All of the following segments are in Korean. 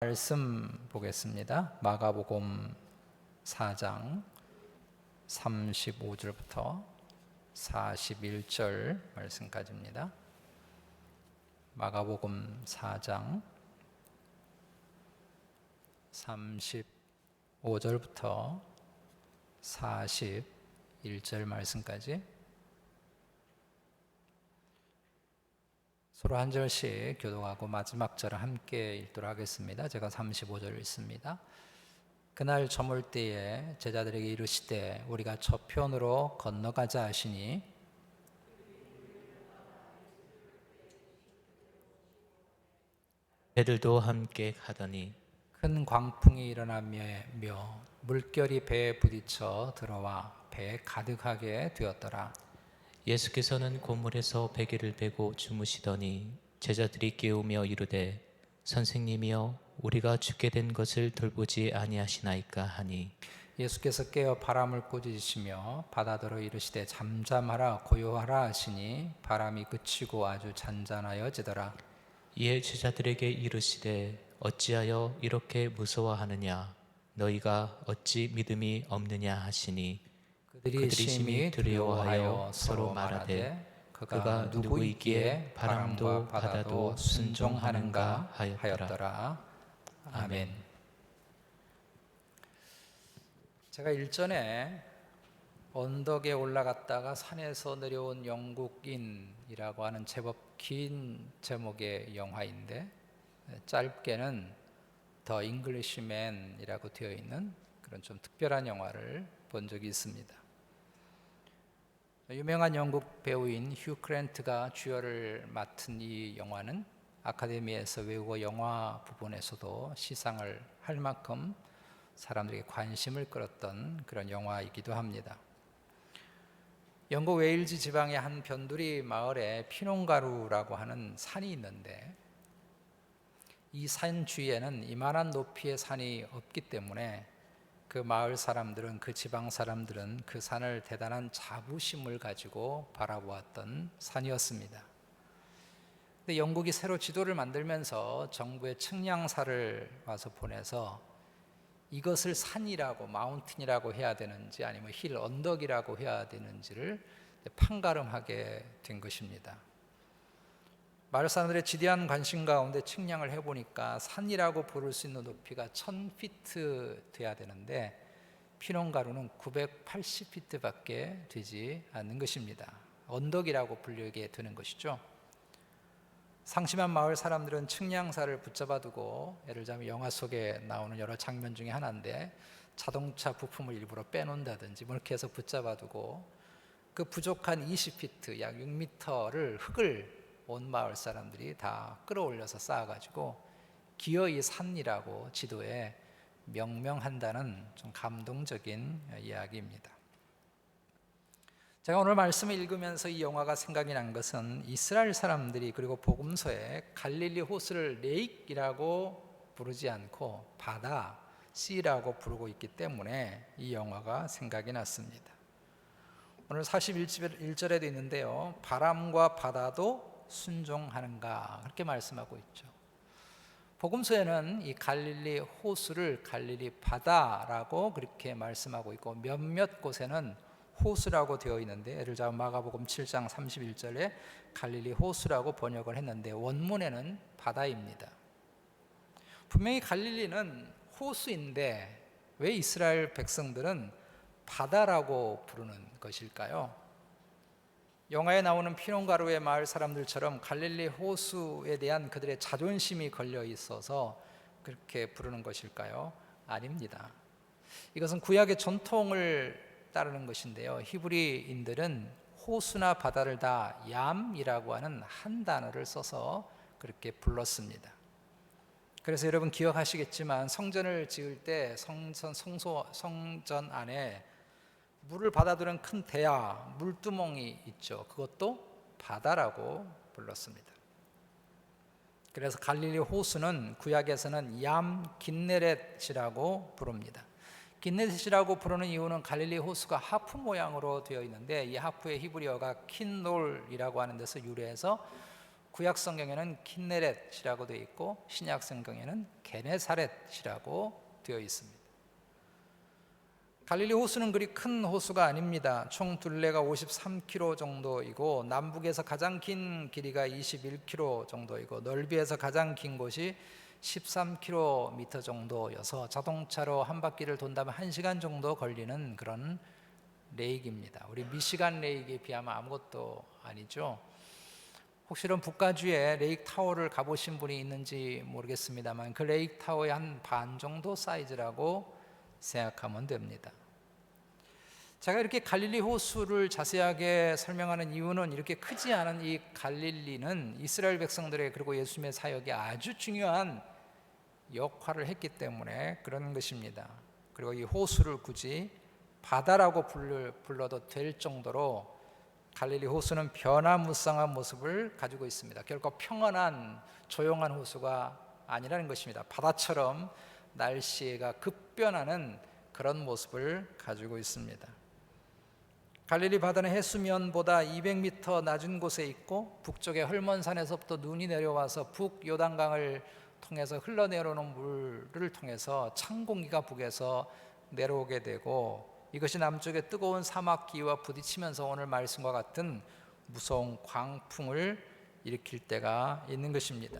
말씀 보겠습니다. 마가복음 4장 35절부터 41절 말씀까지입니다. 마가복음 4장 35절부터 41절 말씀까지 서로 한 절씩 교독하고 마지막 절을 함께 읽도록 하겠습니다. 제가 35절을 읽습니다. 그날 저물 때에 제자들에게 이르시되 우리가 저편으로 건너가자 하시니 배들도 함께 가더니 큰 광풍이 일어나며 물결이 배에 부딪혀 들어와 배에 가득하게 되었더라. 예수께서는 고물에서 베개를 베고 주무시더니 제자들이 깨우며 이르되 선생님이여 우리가 죽게 된 것을 돌보지 아니하시나이까 하니 예수께서 깨어 바람을 꾸짖으시며 바다더러 이르시되 잠잠하라 고요하라 하시니 바람이 그치고 아주 잔잔하여지더라. 이에 제자들에게 이르시되 어찌하여 이렇게 무서워하느냐 너희가 어찌 믿음이 없느냐 하시니 그들이 심히 두려워하여 서로 말하되 그가 누구이기에 바람도 바다도 순종하는가 하였더라. 아멘. 제가 일전에 언덕에 올라갔다가 산에서 내려온 영국인이라고 하는 제법 긴 제목의 영화인데 짧게는 더 잉글리시맨이라고 되어 있는 그런 좀 특별한 영화를 본 적이 있습니다. 유명한 영국 배우인 휴 크랜트가 주연을 맡은 이 영화는 아카데미에서 외국어 영화 부분에서도 시상을 할 만큼 사람들에게 관심을 끌었던 그런 영화이기도 합니다. 영국 웨일즈 지방의 한 변두리 마을에 피논가루라고 하는 산이 있는데 이 산 주위에는 이만한 높이의 산이 없기 때문에 그 마을 사람들은, 그 지방 사람들은 그 산을 대단한 자부심을 가지고 바라보았던 산이었습니다. 근데 영국이 새로 지도를 만들면서 정부의 측량사를 와서 보내서 이것을 산이라고, 마운틴이라고 해야 되는지 아니면 힐, 언덕이라고 해야 되는지를 판가름하게 된 것입니다. 마을 사람들의 지대한 관심 가운데 측량을 해보니까 산이라고 부를 수 있는 높이가 1000피트 돼야 되는데 피논가루는 980피트밖에 되지 않는 것입니다. 언덕이라고 불리게 되는 것이죠. 상심한 마을 사람들은 측량사를 붙잡아두고, 예를 들자면 영화 속에 나오는 여러 장면 중에 하나인데 자동차 부품을 일부러 빼놓는다든지 뭐 이렇게 해서 붙잡아두고 그 부족한 20피트, 약 6m를 흙을 온 마을 사람들이 다 끌어올려서 쌓아가지고 기어이 산이라고 지도에 명명한다는 좀 감동적인 이야기입니다. 제가 오늘 말씀을 읽으면서 이 영화가 생각이 난 것은 이스라엘 사람들이 그리고 복음서에 갈릴리 호수를 레이크이라고 부르지 않고 바다, 씨라고 부르고 있기 때문에 이 영화가 생각이 났습니다. 오늘 41절에도 있는데요, 바람과 바다도 순종하는가 그렇게 말씀하고 있죠. 복음서에는 이 갈릴리 호수를 갈릴리 바다라고 그렇게 말씀하고 있고 몇몇 곳에는 호수라고 되어 있는데, 예를 들어 마가복음 7장 31절에 갈릴리 호수라고 번역을 했는데 원문에는 바다입니다. 분명히 갈릴리는 호수인데 왜 이스라엘 백성들은 바다라고 부르는 것일까요? 영화에 나오는 피논가루의 마을 사람들처럼 갈릴리 호수에 대한 그들의 자존심이 걸려 있어서 그렇게 부르는 것일까요? 아닙니다. 이것은 구약의 전통을 따르는 것인데요, 히브리인들은 호수나 바다를 다 얌이라고 하는 한 단어를 써서 그렇게 불렀습니다. 그래서 여러분 기억하시겠지만 성전을 지을 때 성전 안에 물을 받아두는 큰 대야, 물두멍이 있죠. 그것도 바다라고 불렀습니다. 그래서 갈릴리 호수는 구약에서는 얌 긴네렛이라고 부릅니다. 긴네렛이라고 부르는 이유는 갈릴리 호수가 하프 모양으로 되어 있는데 이 하프의 히브리어가 킨놀이라고 하는 데서 유래해서 구약 성경에는 킨네렛이라고 되어 있고 신약 성경에는 게네사렛이라고 되어 있습니다. 갈릴리 호수는 그리 큰 호수가 아닙니다. 총 둘레가 53km 정도이고 남북에서 가장 긴 길이가 21km 정도이고 넓이에서 가장 긴 곳이 13km 정도여서 자동차로 한 바퀴를 돈다면 1시간 정도 걸리는 그런 레이크입니다. 우리 미시간 레이크에 비하면 아무것도 아니죠. 혹시 이런 북가주에 레이크 타워를 가보신 분이 있는지 모르겠습니다만 그 레이크 타워의 한 반 정도 사이즈라고 생각하면 됩니다. 제가 이렇게 갈릴리 호수를 자세하게 설명하는 이유는 이렇게 크지 않은 이 갈릴리는 이스라엘 백성들의 그리고 예수님의 사역에 아주 중요한 역할을 했기 때문에 그런 것입니다. 그리고 이 호수를 굳이 바다라고 불러도 될 정도로 갈릴리 호수는 변화무쌍한 모습을 가지고 있습니다. 결코 평온한 조용한 호수가 아니라는 것입니다. 바다처럼 날씨가 급변하는 그런 모습을 가지고 있습니다. 갈릴리 바다는 해수면보다 200m 낮은 곳에 있고 북쪽의 헐몬산에서부터 눈이 내려와서 북요단강을 통해서 흘러내려오는 물을 통해서 찬 공기가 북에서 내려오게 되고 이것이 남쪽의 뜨거운 사막 기후와 부딪히면서 오늘 말씀과 같은 무서운 광풍을 일으킬 때가 있는 것입니다.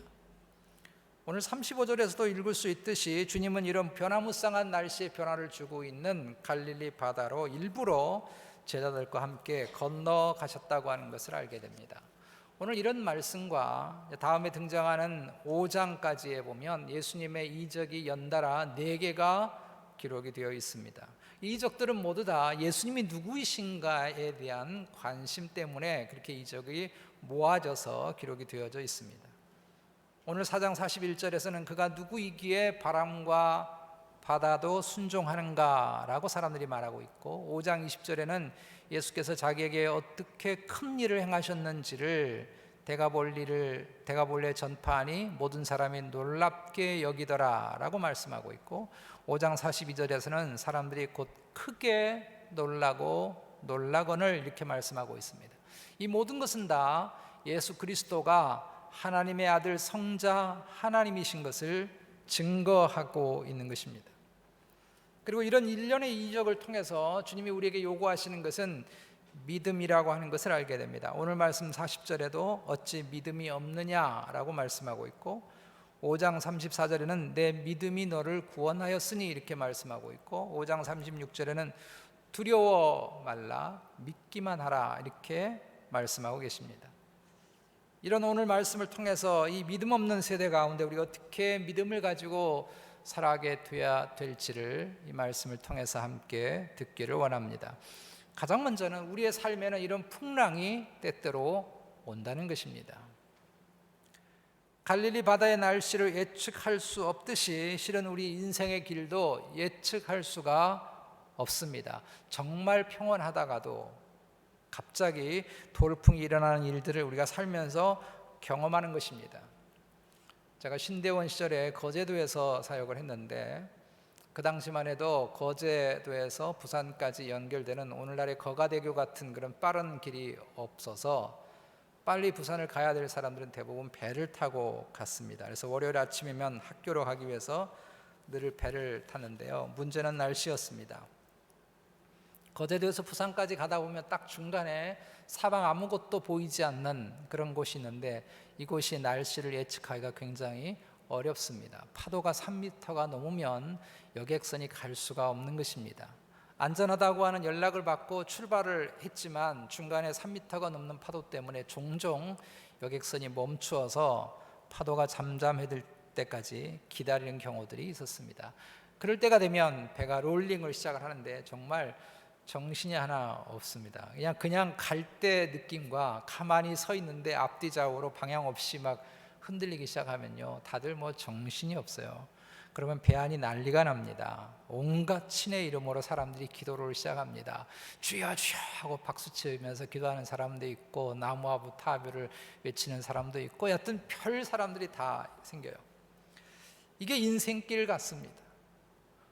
오늘 35절에서도 읽을 수 있듯이 주님은 이런 변화무쌍한 날씨의 변화를 주고 있는 갈릴리 바다로 일부러 제자들과 함께 건너가셨다고 하는 것을 알게 됩니다. 오늘 이런 말씀과 다음에 등장하는 5장까지에 보면 예수님의 이적이 연달아 4개가 기록이 되어 있습니다. 이 이적들은 모두 다 예수님이 누구이신가에 대한 관심 때문에 그렇게 이적이 모아져서 기록이 되어져 있습니다. 오늘 4장 41절에서는 그가 누구이기에 바람과 바다도 순종하는가라고 사람들이 말하고 있고 5장 20절에는 예수께서 자기에게 어떻게 큰 일을 행하셨는지를 데가볼리에 전파하니 모든 사람이 놀랍게 여기더라 라고 말씀하고 있고 5장 42절에서는 사람들이 곧 크게 놀라거늘 이렇게 말씀하고 있습니다. 이 모든 것은 다 예수 그리스도가 하나님의 아들 성자 하나님이신 것을 증거하고 있는 것입니다. 그리고 이런 일련의 이적을 통해서 주님이 우리에게 요구하시는 것은 믿음이라고 하는 것을 알게 됩니다. 오늘 말씀 40절에도 어찌 믿음이 없느냐라고 말씀하고 있고 5장 34절에는 내 믿음이 너를 구원하였으니 이렇게 말씀하고 있고 5장 36절에는 두려워 말라 믿기만 하라 이렇게 말씀하고 계십니다. 이런 오늘 말씀을 통해서 이 믿음 없는 세대 가운데 우리가 어떻게 믿음을 가지고 살아가게 돼야 될지를 이 말씀을 통해서 함께 듣기를 원합니다. 가장 먼저는 우리의 삶에는 이런 풍랑이 때때로 온다는 것입니다. 갈릴리 바다의 날씨를 예측할 수 없듯이 실은 우리 인생의 길도 예측할 수가 없습니다. 정말 평온하다가도 갑자기 돌풍이 일어나는 일들을 우리가 살면서 경험하는 것입니다. 제가 신대원 시절에 거제도에서 사역을 했는데 그 당시만 해도 거제도에서 부산까지 연결되는 오늘날의 거가대교 같은 그런 빠른 길이 없어서 빨리 부산을 가야 될 사람들은 대부분 배를 타고 갔습니다. 그래서 월요일 아침이면 학교로 가기 위해서 늘 배를 탔는데요. 문제는 날씨였습니다. 거제도에서 부산까지 가다 보면 딱 중간에 사방 아무것도 보이지 않는 그런 곳이 있는데 이곳이 날씨를 예측하기가 굉장히 어렵습니다. 파도가 3m가 넘으면 여객선이 갈 수가 없는 것입니다. 안전하다고 하는 연락을 받고 출발을 했지만 중간에 3m가 넘는 파도 때문에 종종 여객선이 멈추어서 파도가 잠잠해질 때까지 기다리는 경우들이 있었습니다. 그럴 때가 되면 배가 롤링을 시작을 하는데 정말 정신이 하나 없습니다. 그냥 갈 때 느낌과 가만히 서 있는데 앞뒤 좌우로 방향 없이 막 흔들리기 시작하면요, 다들 정신이 없어요. 그러면 배 안이 난리가 납니다. 온갖 신의 이름으로 사람들이 기도를 시작합니다. 주여 주여 하고 박수치면서 기도하는 사람도 있고 나무아부 타뷰를 외치는 사람도 있고 여하튼 별 사람들이 다 생겨요. 이게 인생길 같습니다.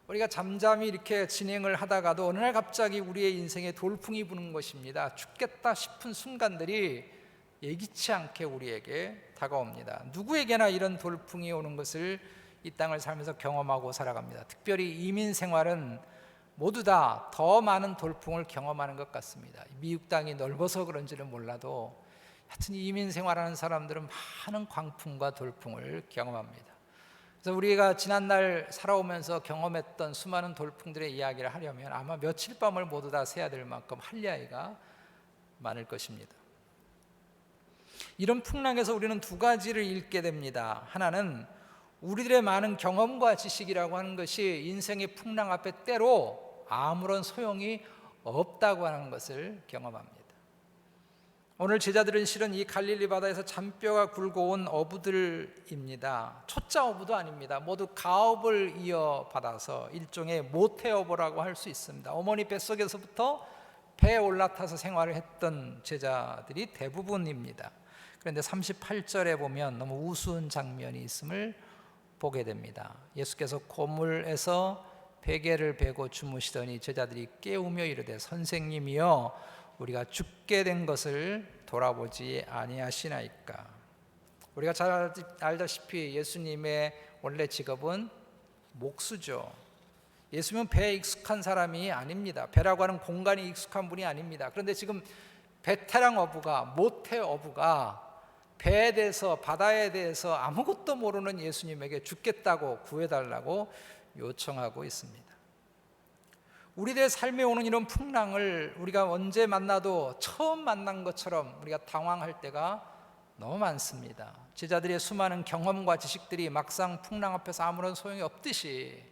우리가 잠잠히 이렇게 진행을 하다가도 어느 날 갑자기 우리의 인생에 돌풍이 부는 것입니다. 죽겠다 싶은 순간들이 예기치 않게 우리에게 다가옵니다. 누구에게나 이런 돌풍이 오는 것을 이 땅을 살면서 경험하고 살아갑니다. 특별히 이민 생활은 모두 다 더 많은 돌풍을 경험하는 것 같습니다. 미국 땅이 넓어서 그런지는 몰라도 하여튼 이민 생활하는 사람들은 많은 광풍과 돌풍을 경험합니다. 그래서 우리가 지난날 살아오면서 경험했던 수많은 돌풍들의 이야기를 하려면 아마 며칠 밤을 모두 다 새야 될 만큼 할 이야기가 많을 것입니다. 이런 풍랑에서 우리는 두 가지를 읽게 됩니다. 하나는 우리들의 많은 경험과 지식이라고 하는 것이 인생의 풍랑 앞에 때로 아무런 소용이 없다고 하는 것을 경험합니다. 오늘 제자들은 실은 이 갈릴리 바다에서 잔뼈가 굵어온 어부들입니다. 초짜 어부도 아닙니다. 모두 가업을 이어받아서 일종의 모태어부라고 할 수 있습니다. 어머니 뱃속에서부터 배에 올라타서 생활을 했던 제자들이 대부분입니다. 그런데 38절에 보면 너무 우스운 장면이 있음을 보게 됩니다. 예수께서 고물에서 베개를 베고 주무시더니 제자들이 깨우며 이르되 선생님이여 우리가 죽게 된 것을 돌아보지 아니하시나이까. 우리가 잘 알다시피 예수님의 원래 직업은 목수죠. 예수님은 배에 익숙한 사람이 아닙니다. 배라고 하는 공간이 익숙한 분이 아닙니다. 그런데 지금 베테랑 어부가, 모태 어부가 배에 대해서, 바다에 대해서 아무것도 모르는 예수님에게 죽겠다고 구해달라고 요청하고 있습니다. 우리들의 삶에 오는 이런 풍랑을 우리가 언제 만나도 처음 만난 것처럼 우리가 당황할 때가 너무 많습니다. 제자들의 수많은 경험과 지식들이 막상 풍랑 앞에서 아무런 소용이 없듯이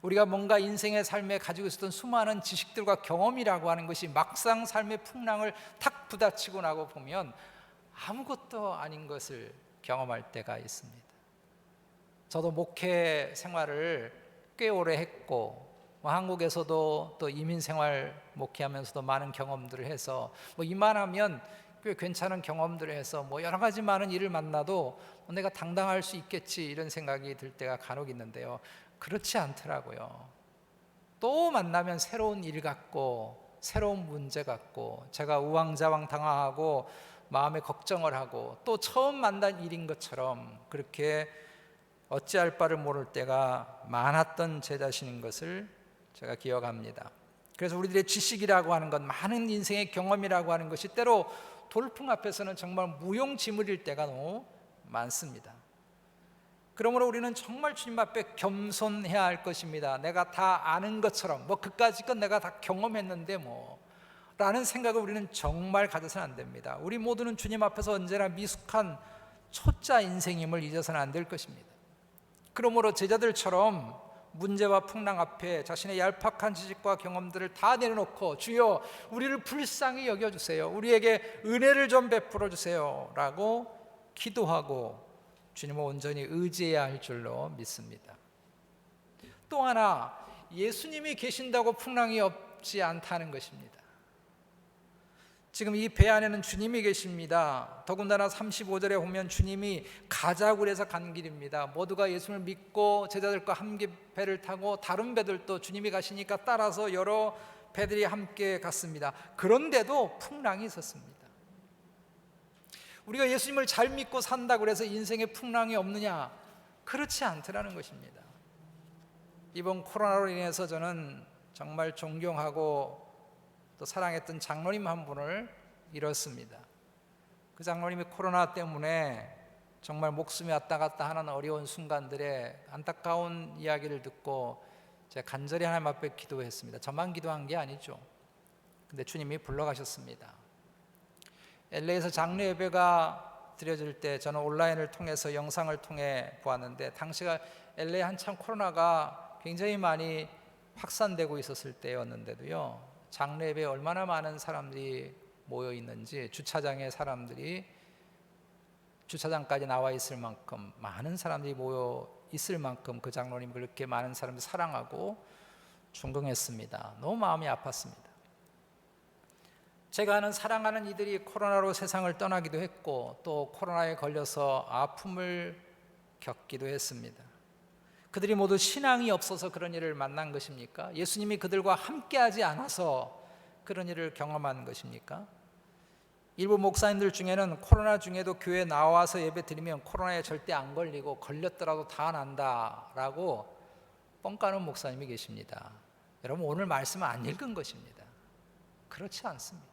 우리가 뭔가 인생의 삶에 가지고 있었던 수많은 지식들과 경험이라고 하는 것이 막상 삶의 풍랑을 탁 부딪히고 나고 보면 아무것도 아닌 것을 경험할 때가 있습니다. 저도 목회 생활을 꽤 오래 했고 한국에서도 또 이민 생활 목회하면서도 많은 경험들을 해서 이만하면 꽤 괜찮은 경험들을 해서 여러 가지 많은 일을 만나도 내가 당당할 수 있겠지 이런 생각이 들 때가 간혹 있는데요. 그렇지 않더라고요. 또 만나면 새로운 일 같고 새로운 문제 같고 제가 우왕좌왕 당황하고 마음에 걱정을 하고 또 처음 만난 일인 것처럼 그렇게 어찌할 바를 모를 때가 많았던 제 자신인 것을 제가 기억합니다. 그래서 우리들의 지식이라고 하는 것, 많은 인생의 경험이라고 하는 것이 때로 돌풍 앞에서는 정말 무용지물일 때가 너무 많습니다. 그러므로 우리는 정말 주님 앞에 겸손해야 할 것입니다. 내가 다 아는 것처럼 그까짓 건 내가 다 경험했는데 라는 생각을 우리는 정말 가져서는 안 됩니다. 우리 모두는 주님 앞에서 언제나 미숙한 초짜 인생임을 잊어서는 안 될 것입니다. 그러므로 제자들처럼 문제와 풍랑 앞에 자신의 얄팍한 지식과 경험들을 다 내려놓고 주여 우리를 불쌍히 여겨주세요, 우리에게 은혜를 좀 베풀어 주세요 라고 기도하고 주님을 온전히 의지해야 할 줄로 믿습니다. 또 하나, 예수님이 계신다고 풍랑이 없지 않다는 것입니다. 지금 이 배 안에는 주님이 계십니다. 더군다나 35절에 보면 주님이 가자고 해서 간 길입니다. 모두가 예수님을 믿고 제자들과 함께 배를 타고 다른 배들도 주님이 가시니까 따라서 여러 배들이 함께 갔습니다. 그런데도 풍랑이 있었습니다. 우리가 예수님을 잘 믿고 산다고 해서 인생에 풍랑이 없느냐? 그렇지 않더라는 것입니다. 이번 코로나로 인해서 저는 정말 존경하고 또 사랑했던 장로님 한 분을 잃었습니다. 그 장로님이 코로나 때문에 정말 목숨이 왔다 갔다 하는 어려운 순간들에 안타까운 이야기를 듣고 제가 간절히 하나님 앞에 기도했습니다. 저만 기도한 게 아니죠. 근데 주님이 불러가셨습니다. LA에서 장례 예배가 드려질 때 저는 온라인을 통해서 영상을 통해 보았는데 당시가 LA 한참 코로나가 굉장히 많이 확산되고 있었을 때였는데도요, 장례 예배에 얼마나 많은 사람들이 모여 있는지, 주차장에 사람들이 주차장까지 나와 있을 만큼 많은 사람들이 모여 있을 만큼 그 장로님을 그렇게 많은 사람들이 사랑하고 존경했습니다. 너무 마음이 아팠습니다. 제가 아는 사랑하는 이들이 코로나로 세상을 떠나기도 했고 또 코로나에 걸려서 아픔을 겪기도 했습니다. 그들이 모두 신앙이 없어서 그런 일을 만난 것입니까? 예수님이 그들과 함께하지 않아서 그런 일을 경험한 것입니까? 일부 목사님들 중에는 코로나 중에도 교회 나와서 예배 드리면 코로나에 절대 안 걸리고 걸렸더라도 다 난다라고 뻥 까는 목사님이 계십니다. 여러분, 오늘 말씀은 안 읽은 것입니다. 그렇지 않습니다.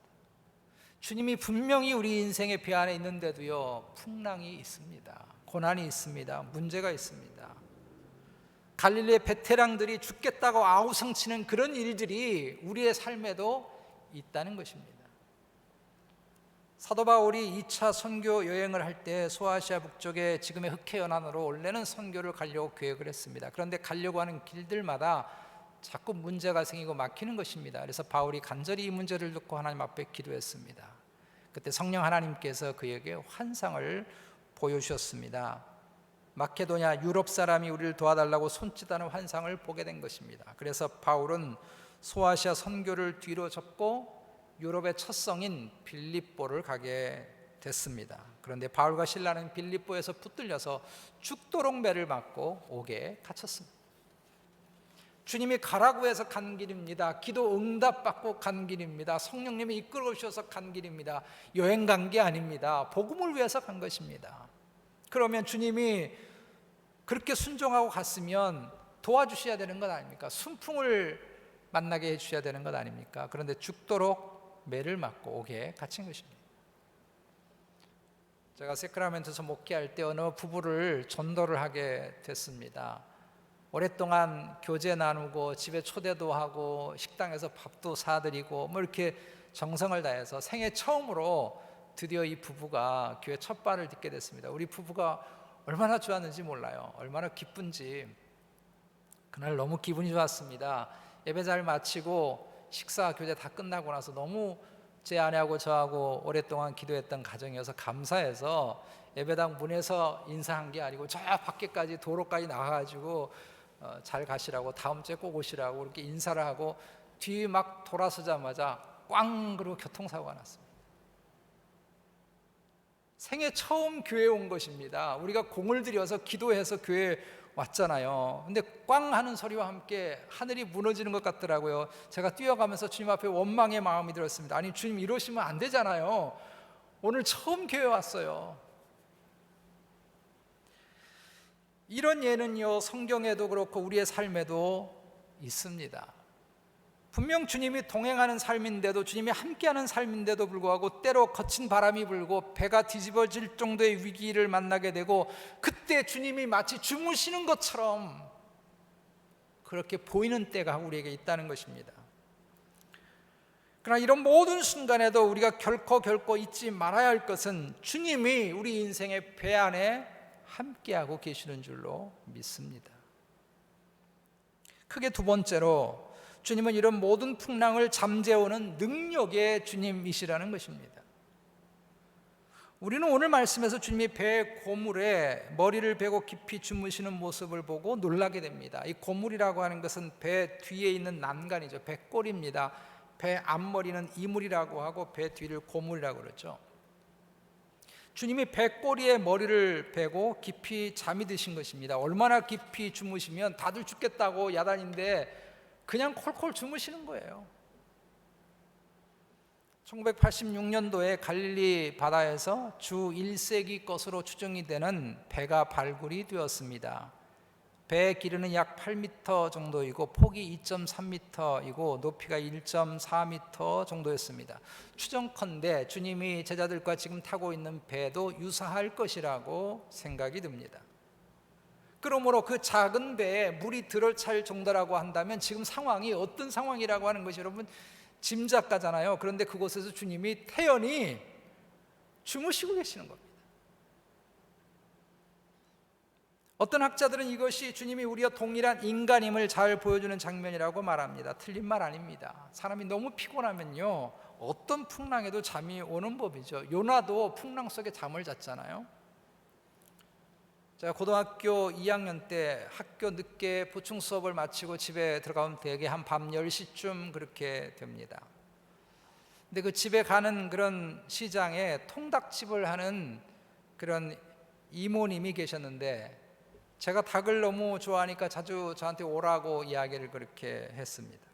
주님이 분명히 우리 인생의 배 안에 있는데도요, 풍랑이 있습니다. 고난이 있습니다. 문제가 있습니다. 갈릴리의 베테랑들이 죽겠다고 아우성치는 그런 일들이 우리의 삶에도 있다는 것입니다. 사도 바울이 2차 선교 여행을 할 때 소아시아 북쪽의 지금의 흑해연안으로 원래는 선교를 가려고 계획을 했습니다. 그런데 가려고 하는 길들마다 자꾸 문제가 생기고 막히는 것입니다. 그래서 바울이 간절히 이 문제를 듣고 하나님 앞에 기도했습니다. 그때 성령 하나님께서 그에게 환상을 보여주셨습니다. 마케도냐 유럽 사람이 우리를 도와달라고 손짓하는 환상을 보게 된 것입니다. 그래서 바울은 소아시아 선교를 뒤로 접고 유럽의 첫 성인 빌립보를 가게 됐습니다. 그런데 바울과 실라는 빌립보에서 붙들려서 죽도록 매를 맞고 옥에 갇혔습니다. 주님이 가라고 해서 간 길입니다. 기도 응답받고 간 길입니다. 성령님이 이끌어 주셔서 간 길입니다. 여행 간 게 아닙니다. 복음을 위해서 간 것입니다. 그러면 주님이 그렇게 순종하고 갔으면 도와주셔야 되는 것 아닙니까? 순풍을 만나게 해주셔야 되는 것 아닙니까? 그런데 죽도록 매를 맞고 옥에 갇힌 것입니다. 제가 세크라멘트에서 목회할 때 어느 부부를 전도를 하게 됐습니다. 오랫동안 교제 나누고 집에 초대도 하고 식당에서 밥도 사드리고 뭐 이렇게 정성을 다해서 생애 처음으로 드디어 이 부부가 교회 첫 발을 딛게 됐습니다. 우리 부부가 얼마나 좋았는지 몰라요. 얼마나 기쁜지. 그날 너무 기분이 좋았습니다. 예배 잘 마치고 식사 교제 다 끝나고 나서 너무 제 아내하고 저하고 오랫동안 기도했던 가정이어서 감사해서 예배당 문에서 인사한 게 아니고 저 밖에까지 도로까지 나가가지고 잘 가시라고 다음 주에 꼭 오시라고 이렇게 인사를 하고 뒤 막 돌아서자마자 꽝 그러고 교통사고가 났습니다. 생애 처음 교회에 온 것입니다. 우리가 공을 들여서 기도해서 교회에 왔잖아요. 근데 꽝 하는 소리와 함께 하늘이 무너지는 것 같더라고요. 제가 뛰어가면서 주님 앞에 원망의 마음이 들었습니다. 아니 주님, 이러시면 안 되잖아요. 오늘 처음 교회에 왔어요. 이런 예는요, 성경에도 그렇고 우리의 삶에도 있습니다. 분명 주님이 동행하는 삶인데도, 주님이 함께하는 삶인데도 불구하고 때로 거친 바람이 불고 배가 뒤집어질 정도의 위기를 만나게 되고 그때 주님이 마치 주무시는 것처럼 그렇게 보이는 때가 우리에게 있다는 것입니다. 그러나 이런 모든 순간에도 우리가 결코 잊지 말아야 할 것은 주님이 우리 인생의 배 안에 함께하고 계시는 줄로 믿습니다. 크게 두 번째로, 주님은 이런 모든 풍랑을 잠재우는 능력의 주님이시라는 것입니다. 우리는 오늘 말씀에서 주님이 배 고물에 머리를 베고 깊이 주무시는 모습을 보고 놀라게 됩니다. 이 고물이라고 하는 것은 배 뒤에 있는 난간이죠. 배꼴입니다. 배 앞머리는 이물이라고 하고 배 뒤를 고물이라고 그러죠. 주님이 배꼬리에 머리를 베고 깊이 잠이 드신 것입니다. 얼마나 깊이 주무시면 다들 죽겠다고 야단인데 그냥 콜콜 주무시는 거예요. 1986년도에 갈릴리 바다에서 주 1세기 것으로 추정이 되는 배가 발굴이 되었습니다. 배의 길이는 약 8m 정도이고 폭이 2.3m이고 높이가 1.4m 정도였습니다. 추정컨대 주님이 제자들과 지금 타고 있는 배도 유사할 것이라고 생각이 듭니다. 그러므로 그 작은 배에 물이 들어찰 정도라고 한다면 지금 상황이 어떤 상황이라고 하는 것이 여러분 짐작 가잖아요. 그런데 그곳에서 주님이 태연히 주무시고 계시는 겁니다. 어떤 학자들은 이것이 주님이 우리와 동일한 인간임을 잘 보여주는 장면이라고 말합니다. 틀린 말 아닙니다. 사람이 너무 피곤하면요, 어떤 풍랑에도 잠이 오는 법이죠. 요나도 풍랑 속에 잠을 잤잖아요. 제가 고등학교 2학년 때 학교 늦게 보충 수업을 마치고 집에 들어가면 대개 한 밤 10시쯤 그렇게 됩니다. 근데 그 집에 가는 그런 시장에 통닭집을 하는 그런 이모님이 계셨는데 제가 닭을 너무 좋아하니까 자주 저한테 오라고 이야기를 그렇게 했습니다.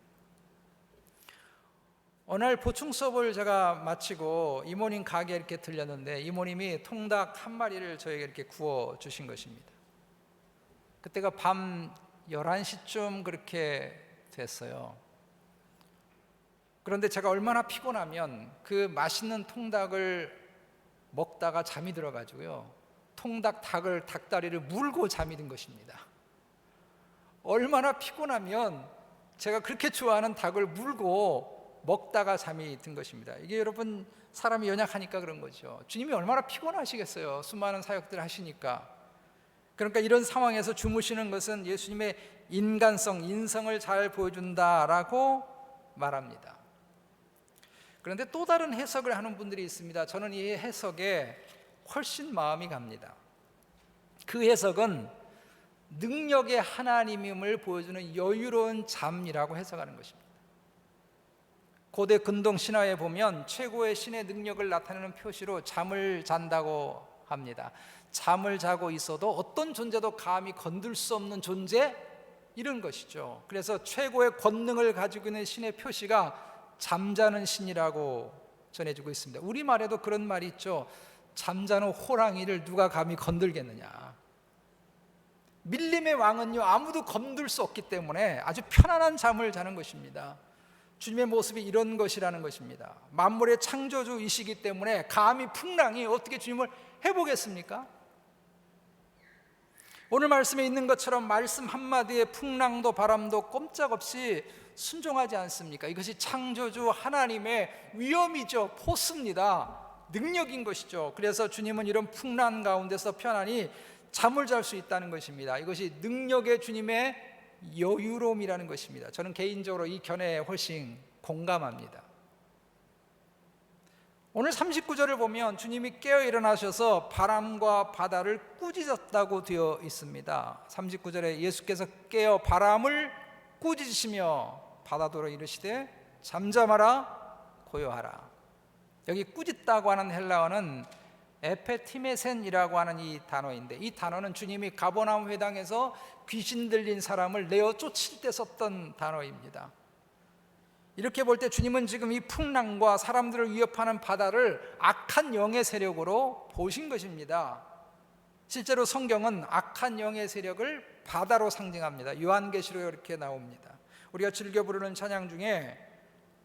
어느 날 보충 수업을 제가 마치고 이모님 가게에 이렇게 들렸는데 이모님이 통닭 한 마리를 저에게 이렇게 구워 주신 것입니다. 그때가 밤 11시쯤 그렇게 됐어요. 그런데 제가 얼마나 피곤하면 그 맛있는 통닭을 먹다가 잠이 들어가지고요, 닭다리를 물고 잠이 든 것입니다. 얼마나 피곤하면 제가 그렇게 좋아하는 닭을 물고 먹다가 잠이 든 것입니다. 이게 여러분, 사람이 연약하니까 그런 거죠. 주님이 얼마나 피곤하시겠어요, 수많은 사역들 하시니까. 그러니까 이런 상황에서 주무시는 것은 예수님의 인간성, 인성을 잘 보여준다라고 말합니다. 그런데 또 다른 해석을 하는 분들이 있습니다. 저는 이 해석에 훨씬 마음이 갑니다. 그 해석은 능력의 하나님임을 보여주는 여유로운 잠이라고 해석하는 것입니다. 고대 근동 신화에 보면 최고의 신의 능력을 나타내는 표시로 잠을 잔다고 합니다. 잠을 자고 있어도 어떤 존재도 감히 건들 수 없는 존재, 이런 것이죠. 그래서 최고의 권능을 가지고 있는 신의 표시가 잠자는 신이라고 전해지고 있습니다. 우리말에도 그런 말이 있죠. 잠자는 호랑이를 누가 감히 건들겠느냐. 밀림의 왕은요, 아무도 건들 수 없기 때문에 아주 편안한 잠을 자는 것입니다. 주님의 모습이 이런 것이라는 것입니다. 만물의 창조주이시기 때문에 감히 풍랑이 어떻게 주님을 해보겠습니까? 오늘 말씀에 있는 것처럼 말씀 한마디에 풍랑도 바람도 꼼짝없이 순종하지 않습니까? 이것이 창조주 하나님의 위엄이죠. 포스입니다. 능력인 것이죠. 그래서 주님은 이런 풍랑 가운데서 편안히 잠을 잘 수 있다는 것입니다. 이것이 능력의 주님의 여유로움이라는 것입니다. 저는 개인적으로 이 견해에 훨씬 공감합니다. 오늘 39절을 보면 주님이 깨어 일어나셔서 바람과 바다를 꾸짖었다고 되어 있습니다. 39절에 예수께서 깨어 바람을 꾸짖으시며 바다도로 이르시되 잠잠하라 고요하라. 여기 꾸짖다고 하는 헬라어는 에페티메센이라고 하는 이 단어인데, 이 단어는 주님이 가버나움 회당에서 귀신 들린 사람을 내어 쫓을 때 썼던 단어입니다. 이렇게 볼 때 주님은 지금 이 풍랑과 사람들을 위협하는 바다를 악한 영의 세력으로 보신 것입니다. 실제로 성경은 악한 영의 세력을 바다로 상징합니다. 요한계시록에 이렇게 나옵니다. 우리가 즐겨 부르는 찬양 중에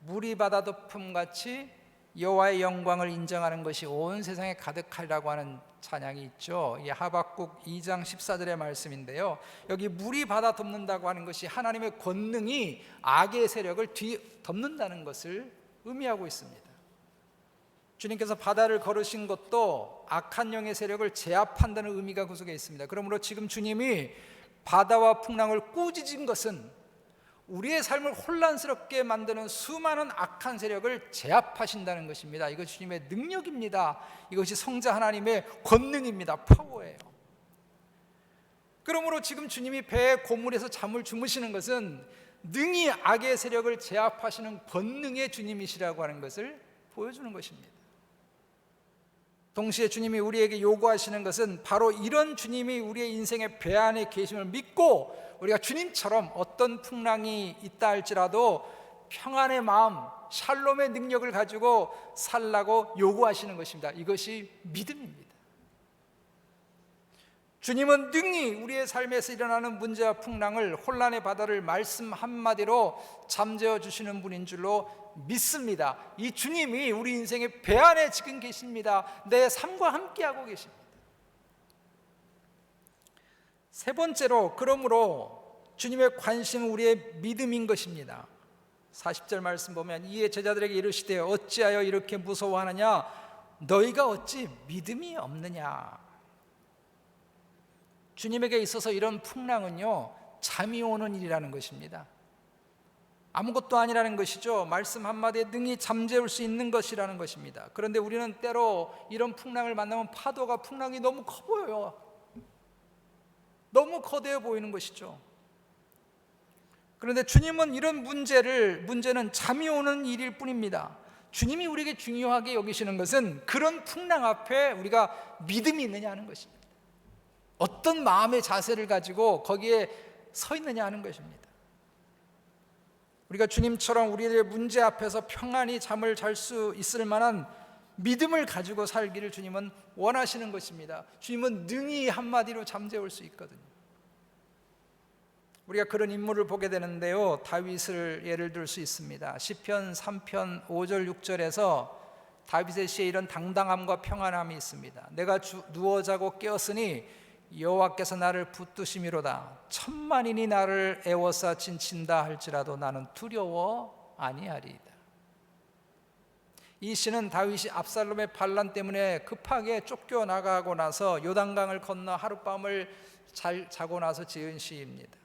물이 바다 덮음같이 여호와의 영광을 인정하는 것이 온 세상에 가득하리라고 하는 찬양이 있죠. 이 하박국 2장 14절의 말씀인데요, 여기 물이 바다 덮는다고 하는 것이 하나님의 권능이 악의 세력을 뒤덮는다는 것을 의미하고 있습니다. 주님께서 바다를 걸으신 것도 악한 영의 세력을 제압한다는 의미가 그 속에 있습니다. 그러므로 지금 주님이 바다와 풍랑을 꾸짖은 것은 우리의 삶을 혼란스럽게 만드는 수많은 악한 세력을 제압하신다는 것입니다. 이것이 주님의 능력입니다. 이것이 성자 하나님의 권능입니다. 파워예요. 그러므로 지금 주님이 배의 고물에서 잠을 주무시는 것은 능히 악의 세력을 제압하시는 권능의 주님이시라고 하는 것을 보여주는 것입니다. 동시에 주님이 우리에게 요구하시는 것은 바로 이런 주님이 우리의 인생의 배 안에 계심을 믿고 우리가 주님처럼 어떤 풍랑이 있다 할지라도 평안의 마음, 샬롬의 능력을 가지고 살라고 요구하시는 것입니다. 이것이 믿음입니다. 주님은 능히 우리의 삶에서 일어나는 문제와 풍랑을, 혼란의 바다를 말씀 한마디로 잠재워 주시는 분인 줄로 믿습니다. 이 주님이 우리 인생의 배 안에 지금 계십니다. 내 삶과 함께하고 계십니다. 세 번째로, 그러므로 주님의 관심은 우리의 믿음인 것입니다. 40절 말씀 보면 이에 제자들에게 이르시되 어찌하여 이렇게 무서워하느냐, 너희가 어찌 믿음이 없느냐. 주님에게 있어서 이런 풍랑은요, 잠이 오는 일이라는 것입니다. 아무것도 아니라는 것이죠. 말씀 한마디에 능히 잠재울 수 있는 것이라는 것입니다. 그런데 우리는 때로 이런 풍랑을 만나면 풍랑이 너무 커 보여요. 너무 거대해 보이는 것이죠. 그런데 주님은 이런 문제는 잠이 오는 일일 뿐입니다. 주님이 우리에게 중요하게 여기시는 것은 그런 풍랑 앞에 우리가 믿음이 있느냐 하는 것입니다. 어떤 마음의 자세를 가지고 거기에 서 있느냐 하는 것입니다. 우리가 주님처럼 우리들의 문제 앞에서 평안히 잠을 잘 수 있을 만한 믿음을 가지고 살기를 주님은 원하시는 것입니다. 주님은 능히 한마디로 잠재울 수 있거든요. 우리가 그런 인물을 보게 되는데요, 다윗을 예를 들 수 있습니다. 시편 3편 5절 6절에서 다윗의 시에 이런 당당함과 평안함이 있습니다. 내가 누워 자고 깨었으니 여호와께서 나를 붙드심이로다. 천만인이 나를 애워싸 진친다 할지라도 나는 두려워 아니하리이다. 이 시는 다윗이 압살롬의 반란 때문에 급하게 쫓겨나가고 나서 요단강을 건너 하룻밤을 잘 자고 나서 지은 시입니다.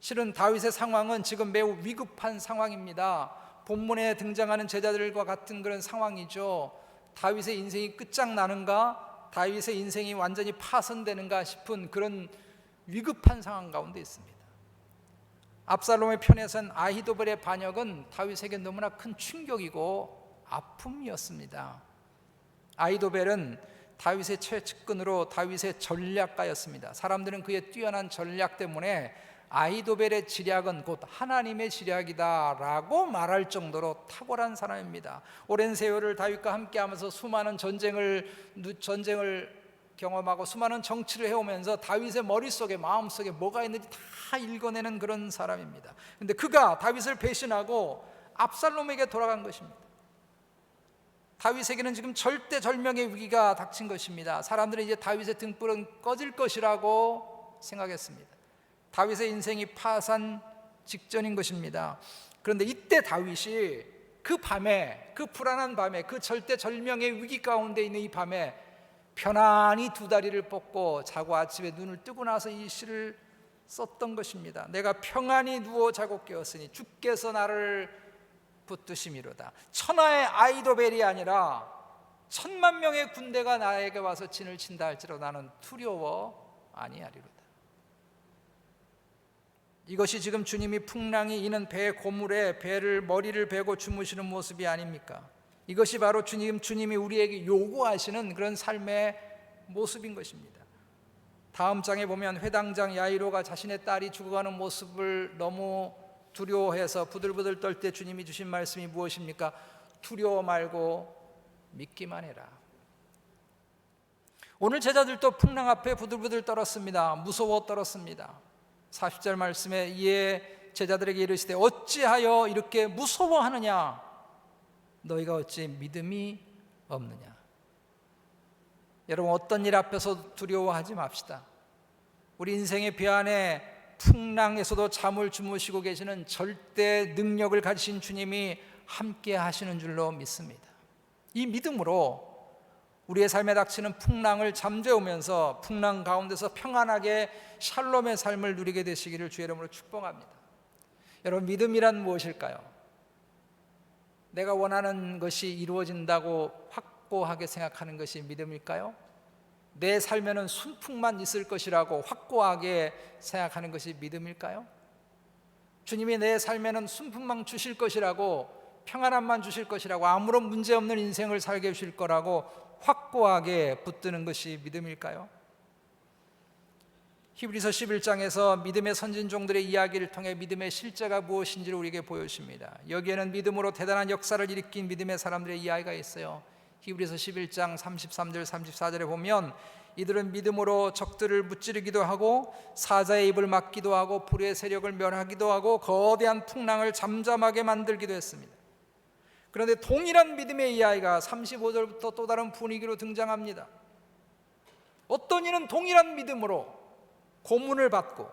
실은 다윗의 상황은 지금 매우 위급한 상황입니다. 본문에 등장하는 제자들과 같은 그런 상황이죠. 다윗의 인생이 끝장나는가? 다윗의 인생이 완전히 파손되는가 싶은 그런 위급한 상황 가운데 있습니다. 압살롬의 편에 선 아히도벨의 반역은 다윗에게 너무나 큰 충격이고 아픔이었습니다. 아히도벨은 다윗의 최측근으로 다윗의 전략가였습니다. 사람들은 그의 뛰어난 전략 때문에 아히도벨의 지략은 곧 하나님의 지략이다 라고 말할 정도로 탁월한 사람입니다. 오랜 세월을 다윗과 함께하면서 수많은 전쟁을 경험하고 수많은 정치를 해오면서 다윗의 머릿속에 마음속에 뭐가 있는지 다 읽어내는 그런 사람입니다. 그런데 그가 다윗을 배신하고 압살롬에게 돌아간 것입니다. 다윗에게는 지금 절대절명의 위기가 닥친 것입니다. 사람들은 이제 다윗의 등불은 꺼질 것이라고 생각했습니다. 다윗의 인생이 파산 직전인 것입니다. 그런데 이때 다윗이 그 밤에, 그 불안한 밤에, 그 절대절명의 위기 가운데 있는 이 밤에 편안히 두 다리를 뻗고 자고 아침에 눈을 뜨고 나서 이 시를 썼던 것입니다. 내가 평안히 누워 자고 깨었으니 주께서 나를 붙드심이로다. 천하의 아히도벨이 아니라 10,000명의 군대가 나에게 와서 진을 친다 할지라도 나는 두려워 아니하리로다. 이것이 지금 주님이 풍랑이 이는 배 고물에 배를 머리를 베고 주무시는 모습이 아닙니까? 이것이 바로 주님이 우리에게 요구하시는 그런 삶의 모습인 것입니다. 다음 장에 보면 회당장 야이로가 자신의 딸이 죽어가는 모습을 너무 두려워해서 부들부들 떨 때 주님이 주신 말씀이 무엇입니까? 두려워 말고 믿기만 해라. 오늘 제자들도 풍랑 앞에 부들부들 떨었습니다. 무서워 떨었습니다. 40절 말씀에 이에 제자들에게 이르시되 어찌하여 이렇게 무서워하느냐? 너희가 어찌 믿음이 없느냐? 여러분, 어떤 일 앞에서 두려워하지 맙시다. 우리 인생의 배 안에 풍랑에서도 잠을 주무시고 계시는 절대 능력을 가지신 주님이 함께 하시는 줄로 믿습니다. 이 믿음으로 우리의 삶에 닥치는 풍랑을 잠재우면서 풍랑 가운데서 평안하게 샬롬의 삶을 누리게 되시기를 주의 이름으로 축복합니다. 여러분, 믿음이란 무엇일까요? 내가 원하는 것이 이루어진다고 확고하게 생각하는 것이 믿음일까요? 내 삶에는 순풍만 있을 것이라고 확고하게 생각하는 것이 믿음일까요? 주님이 내 삶에는 순풍만 주실 것이라고, 평안함만 주실 것이라고, 아무런 문제 없는 인생을 살게 해주실 거라고 확고하게 붙드는 것이 믿음일까요? 히브리서 11장에서 믿음의 선진종들의 이야기를 통해 믿음의 실제가 무엇인지를 우리에게 보여줍니다. 여기에는 믿음으로 대단한 역사를 일으킨 믿음의 사람들의 이야기가 있어요. 히브리서 11장 33절 34절에 보면 이들은 믿음으로 적들을 무찌르기도 하고 사자의 입을 막기도 하고 불의 세력을 멸하기도 하고 거대한 풍랑을 잠잠하게 만들기도 했습니다. 그런데 동일한 믿음의 이야기가 35절부터 또 다른 분위기로 등장합니다. 어떤 이는 동일한 믿음으로 고문을 받고,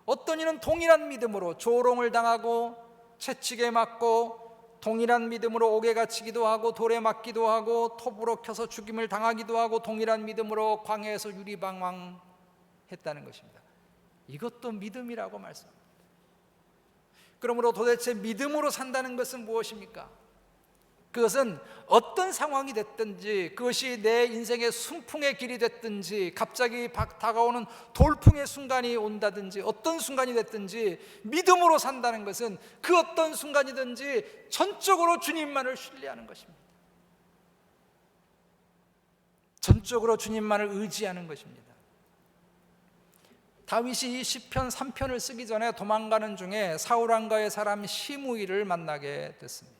어떤 이는 동일한 믿음으로 조롱을 당하고 채찍에 맞고, 동일한 믿음으로 옥에 갇히기도 하고 돌에 맞기도 하고 톱으로 켜서 죽임을 당하기도 하고, 동일한 믿음으로 광야에서 유리방황했다는 것입니다. 이것도 믿음이라고 말씀합니다. 그러므로 도대체 믿음으로 산다는 것은 무엇입니까? 그것은 어떤 상황이 됐든지, 그것이 내 인생의 순풍의 길이 됐든지, 갑자기 다가오는 돌풍의 순간이 온다든지, 어떤 순간이 됐든지 믿음으로 산다는 것은 그 어떤 순간이든지 전적으로 주님만을 신뢰하는 것입니다. 전적으로 주님만을 의지하는 것입니다. 다윗이 시편 3편을 쓰기 전에 도망가는 중에 사울왕가의 사람 시므이를 만나게 됐습니다.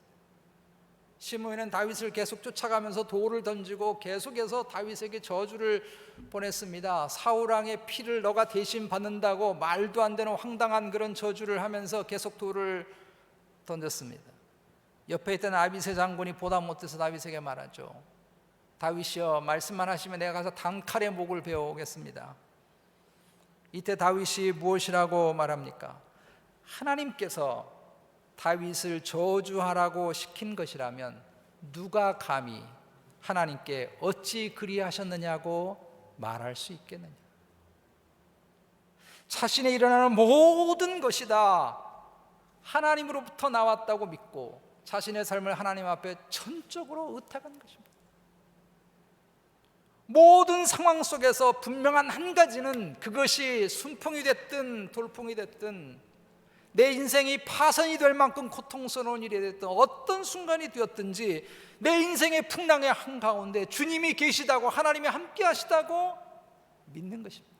시므이는 다윗을 계속 쫓아가면서 돌을 던지고 계속해서 다윗에게 저주를 보냈습니다. 사울왕의 피를 너가 대신 받는다고 말도 안 되는 황당한 그런 저주를 하면서 계속 돌을 던졌습니다. 옆에 있던 아비새 장군이 보다 못해서 다윗에게 말하죠. 다윗이여, 말씀만 하시면 내가 가서 단칼에 목을 베어오겠습니다. 이때 다윗이 무엇이라고 말합니까? 하나님께서 다윗을 저주하라고 시킨 것이라면 누가 감히 하나님께 어찌 그리하셨느냐고 말할 수 있겠느냐. 자신에 일어나는 모든 것이 다 하나님으로부터 나왔다고 믿고 자신의 삶을 하나님 앞에 전적으로 의탁한 것입니다. 모든 상황 속에서 분명한 한 가지는, 그것이 순풍이 됐든 돌풍이 됐든 내 인생이 파선이 될 만큼 고통스러운 일이 됐든 어떤 순간이 되었든지 내 인생의 풍랑의 한가운데 주님이 계시다고, 하나님이 함께 하시다고 믿는 것입니다.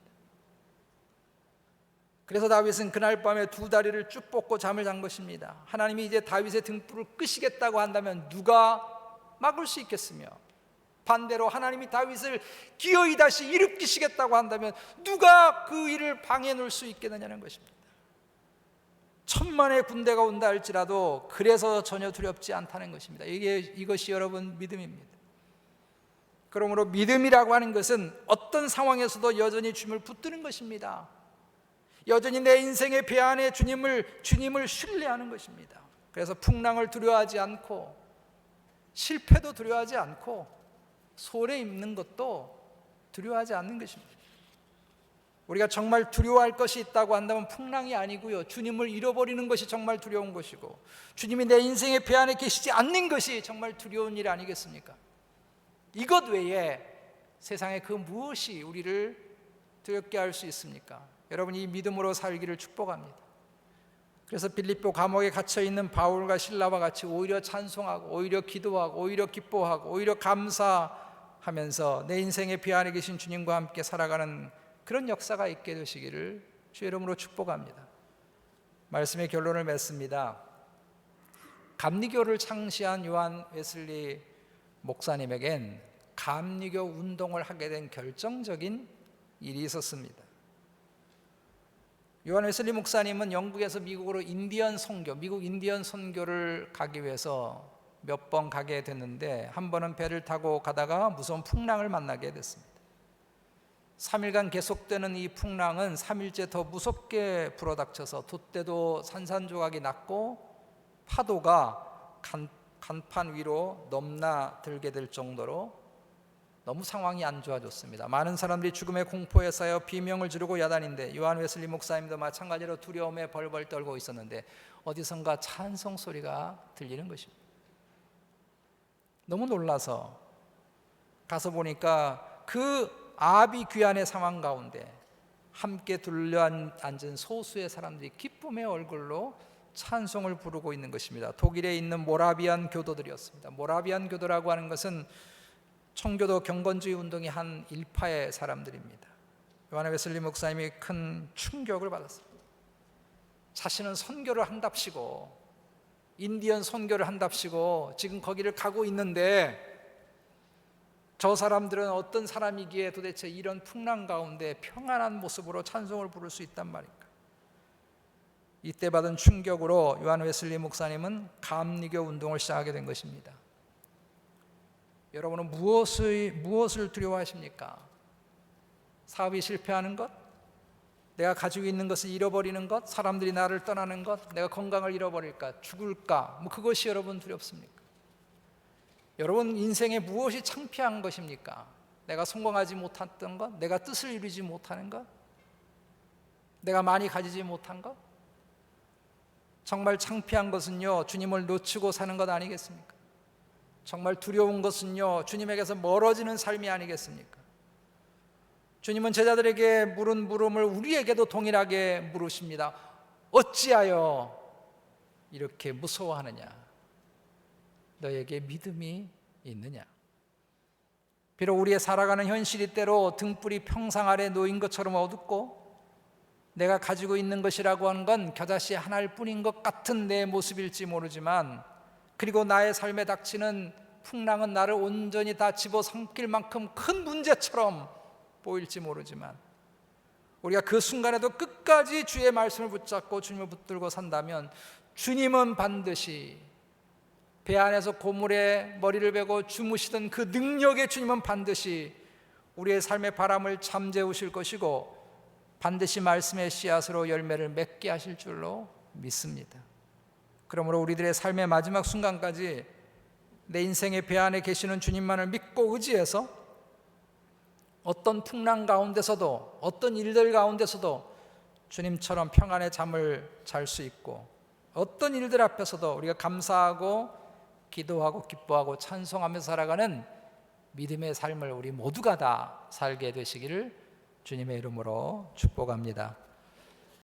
그래서 다윗은 그날 밤에 두 다리를 쭉 뻗고 잠을 잔 것입니다. 하나님이 이제 다윗의 등불을 끄시겠다고 한다면 누가 막을 수 있겠으며, 반대로 하나님이 다윗을 기어이 다시 일으키시겠다고 한다면 누가 그 일을 방해해 놓을 수 있겠느냐는 것입니다. 천만의 군대가 온다 할지라도 그래서 전혀 두렵지 않다는 것입니다. 이것이 여러분 믿음입니다. 그러므로 믿음이라고 하는 것은 어떤 상황에서도 여전히 주님을 붙드는 것입니다. 여전히 내 인생의 배 안에 주님을 신뢰하는 것입니다. 그래서 풍랑을 두려워하지 않고 실패도 두려워하지 않고 소래 입는 것도 두려워하지 않는 것입니다. 우리가 정말 두려워할 것이 있다고 한다면 풍랑이 아니고요, 주님을 잃어버리는 것이 정말 두려운 것이고, 주님이 내 인생의 배 안에 계시지 않는 것이 정말 두려운 일 아니겠습니까? 이것 외에 세상에 그 무엇이 우리를 두렵게 할 수 있습니까? 여러분, 이 믿음으로 살기를 축복합니다. 그래서 빌립보 감옥에 갇혀있는 바울과 실라와 같이 오히려 찬송하고 오히려 기도하고 오히려 기뻐하고 오히려 감사하면서 내 인생의 배 안에 계신 주님과 함께 살아가는 그런 역사가 있게 되시기를 주의 이름으로 축복합니다. 말씀의 결론을 맺습니다. 감리교를 창시한 요한 웨슬리 목사님에겐 감리교 운동을 하게 된 결정적인 일이 있었습니다. 요한 웨슬리 목사님은 영국에서 미국으로 미국 인디언 선교를 가기 위해서 몇 번 가게 됐는데, 한 번은 배를 타고 가다가 무서운 풍랑을 만나게 됐습니다. 3일간 계속되는 이 풍랑은 3일째 더 무섭게 불어닥쳐서 돛대도 산산조각이 났고 파도가 간판 위로 넘나들게 될 정도로 너무 상황이 안 좋아졌습니다. 많은 사람들이 죽음의 공포에 쌓여 비명을 지르고 야단인데, 요한 웨슬리 목사님도 마찬가지로 두려움에 벌벌 떨고 있었는데 어디선가 찬송 소리가 들리는 것입니다. 너무 놀라서 가서 보니까 그 아비 귀환의 상황 가운데 함께 둘러앉은 소수의 사람들이 기쁨의 얼굴로 찬송을 부르고 있는 것입니다. 독일에 있는 모라비안 교도들이었습니다. 모라비안 교도라고 하는 것은 청교도 경건주의 운동의 한 일파의 사람들입니다. 요한 웨슬리 목사님이 큰 충격을 받았습니다. 자신은 선교를 한답시고 인디언 선교를 한답시고 지금 거기를 가고 있는데, 저 사람들은 어떤 사람이기에 도대체 이런 풍랑 가운데 평안한 모습으로 찬송을 부를 수 있단 말인가. 이때 받은 충격으로 요한 웨슬리 목사님은 감리교 운동을 시작하게 된 것입니다. 여러분은 무엇을 두려워하십니까? 사업이 실패하는 것? 내가 가지고 있는 것을 잃어버리는 것? 사람들이 나를 떠나는 것? 내가 건강을 잃어버릴까? 죽을까? 그것이 여러분 두렵습니까? 여러분 인생에 무엇이 창피한 것입니까? 내가 성공하지 못했던 것? 내가 뜻을 이루지 못하는 것? 내가 많이 가지지 못한 것? 정말 창피한 것은요, 주님을 놓치고 사는 것 아니겠습니까? 정말 두려운 것은요, 주님에게서 멀어지는 삶이 아니겠습니까? 주님은 제자들에게 물은 물음을 우리에게도 동일하게 물으십니다. 어찌하여 이렇게 무서워하느냐? 너에게 믿음이 있느냐? 비록 우리의 살아가는 현실이 때로 등불이 평상 아래 놓인 것처럼 어둡고 내가 가지고 있는 것이라고 하는 건 겨자씨 하나일 뿐인 것 같은 내 모습일지 모르지만, 그리고 나의 삶에 닥치는 풍랑은 나를 온전히 다 집어삼킬 만큼 큰 문제처럼 보일지 모르지만, 우리가 그 순간에도 끝까지 주의 말씀을 붙잡고 주님을 붙들고 산다면 주님은 반드시 배 안에서 고물에 머리를 베고 주무시던 그 능력의 주님은 반드시 우리의 삶의 바람을 잠재우실 것이고 반드시 말씀의 씨앗으로 열매를 맺게 하실 줄로 믿습니다. 그러므로 우리들의 삶의 마지막 순간까지 내 인생의 배 안에 계시는 주님만을 믿고 의지해서 어떤 풍랑 가운데서도 어떤 일들 가운데서도 주님처럼 평안의 잠을 잘 수 있고, 어떤 일들 앞에서도 우리가 감사하고 기도하고 기뻐하고 찬송하면서 살아가는 믿음의 삶을 우리 모두가 다 살게 되시기를 주님의 이름으로 축복합니다.